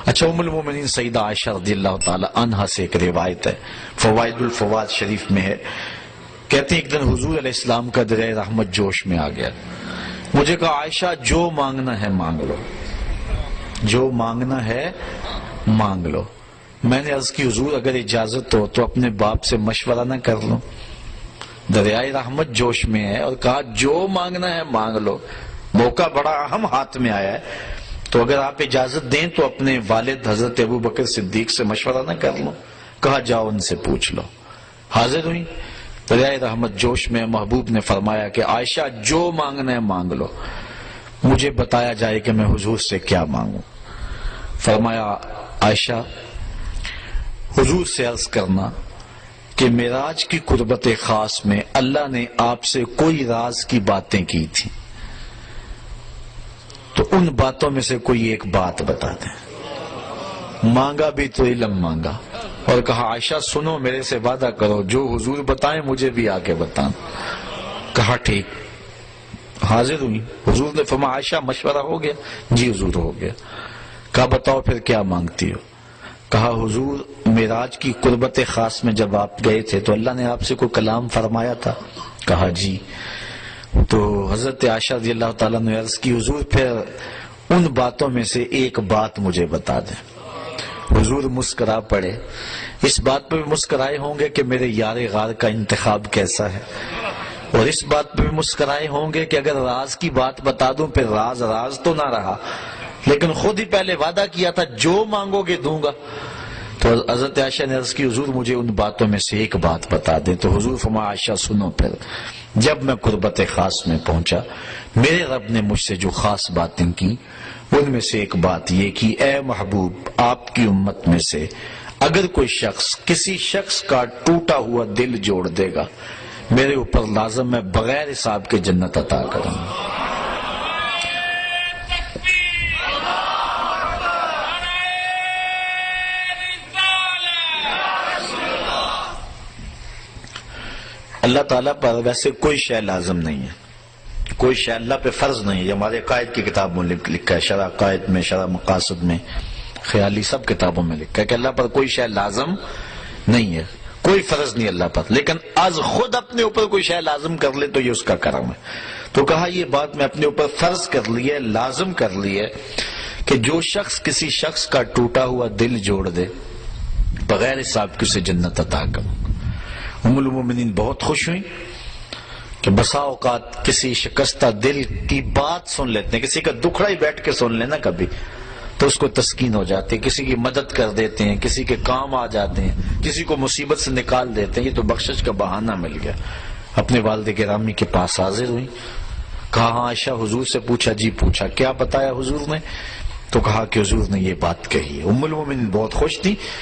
اچھا، ام المومنین سیدہ عائشہ رضی اللہ تعالی عنہا سے ایک روایت ہے، فوائد الفوائد شریف میں ہے، کہتے ہیں ایک دن حضور علیہ السلام کا دریائے رحمت جوش میں آ گیا، مجھے کہا عائشہ جو مانگنا ہے مانگ لو، جو مانگنا ہے مانگ لو۔ میں نے عرض کی حضور اگر اجازت ہو تو اپنے باپ سے مشورہ نہ کر لوں؟ دریائے رحمت جوش میں ہے اور کہا جو مانگنا ہے مانگ لو، موقع بڑا اہم ہاتھ میں آیا ہے، تو اگر آپ اجازت دیں تو اپنے والد حضرت ابو بکر صدیق سے مشورہ نہ کر لوں؟ کہا جاؤ ان سے پوچھ لو۔ حاضر ہوئی دریائے رحمت جوش میں، محبوب نے فرمایا کہ عائشہ جو مانگنا ہے مانگ لو، مجھے بتایا جائے کہ میں حضور سے کیا مانگوں۔ فرمایا عائشہ حضور سے عرض کرنا کہ معراج کی قربت خاص میں اللہ نے آپ سے کوئی راز کی باتیں کی تھی، تو ان باتوں میں سے کوئی ایک بات بتا دیں۔ مانگا بھی تو علم مانگا اور کہا عائشہ سنو، میرے سے وعدہ کرو جو حضور بتائیں مجھے بھی آ کے بتانا۔ کہا ٹھیک۔ حاضر ہوئی، حضور نے فرمایا عائشہ مشورہ ہو گیا؟ جی حضور ہو گیا۔ کہا بتاؤ پھر کیا مانگتی ہو؟ کہا حضور معراج کی قربت خاص میں جب آپ گئے تھے تو اللہ نے آپ سے کوئی کلام فرمایا تھا؟ کہا جی۔ تو حضرت عائشہ رضی اللہ تعالیٰ نے عرض کی حضور پھر ان باتوں میں سے ایک بات مجھے بتا دیں۔ حضور مسکرا پڑے، اس بات پہ بھی مسکرائے ہوں گے کہ میرے یار غار کا انتخاب کیسا ہے، اور اس بات پہ بھی مسکرائے ہوں گے کہ اگر راز کی بات بتا دوں پھر راز راز تو نہ رہا، لیکن خود ہی پہلے وعدہ کیا تھا جو مانگو گے دوں گا۔ تو حضرت عائشہ نے عرض کی حضور مجھے ان باتوں میں سے ایک بات بتا دیں۔ تو حضور فرمایا عائشہ سنو پھر، جب میں قربت خاص میں پہنچا میرے رب نے مجھ سے جو خاص باتیں کی ان میں سے ایک بات یہ کہ اے محبوب آپ کی امت میں سے اگر کوئی شخص کسی شخص کا ٹوٹا ہوا دل جوڑ دے گا میرے اوپر لازم میں بغیر حساب کے جنت عطا کروں گا۔ اللہ تعالیٰ پر ویسے کوئی شے لازم نہیں ہے، کوئی شے اللہ پہ فرض نہیں ہے۔ یہ ہمارے قائد کی کتاب میں لکھا ہے، شرح قائد میں، شرح مقاصد میں، خیالی سب کتابوں میں لکھا ہے کہ اللہ پر کوئی شے لازم نہیں ہے، کوئی فرض نہیں اللہ پر، لیکن از خود اپنے اوپر کوئی شے لازم کر لے تو یہ اس کا کرم ہے۔ تو کہا یہ بات میں اپنے اوپر فرض کر لی ہے، لازم کر لی ہے کہ جو شخص کسی شخص کا ٹوٹا ہوا دل جوڑ دے بغیر حساب کے اسے جنت عطا کروں۔ ام المومنین بہت خوش ہوئی کہ بسا اوقات کسی شکستہ دل کی بات سن لیتے ہیں، کسی کا دکھڑا ہی بیٹھ کے سن لینا کبھی تو اس کو تسکین ہو جاتی ہے، کسی کی مدد کر دیتے ہیں، کسی کے کام آ جاتے ہیں، کسی کو مصیبت سے نکال دیتے ہیں۔ یہ تو بخشش کا بہانہ مل گیا۔ اپنے والد گرامی کے پاس حاضر ہوئی، کہا ہاں عائشہ حضور سے پوچھا؟ جی پوچھا۔ کیا بتایا حضور نے؟ تو کہا کہ حضور نے یہ بات کہی ہے۔ ام المومنین بہت خوش تھی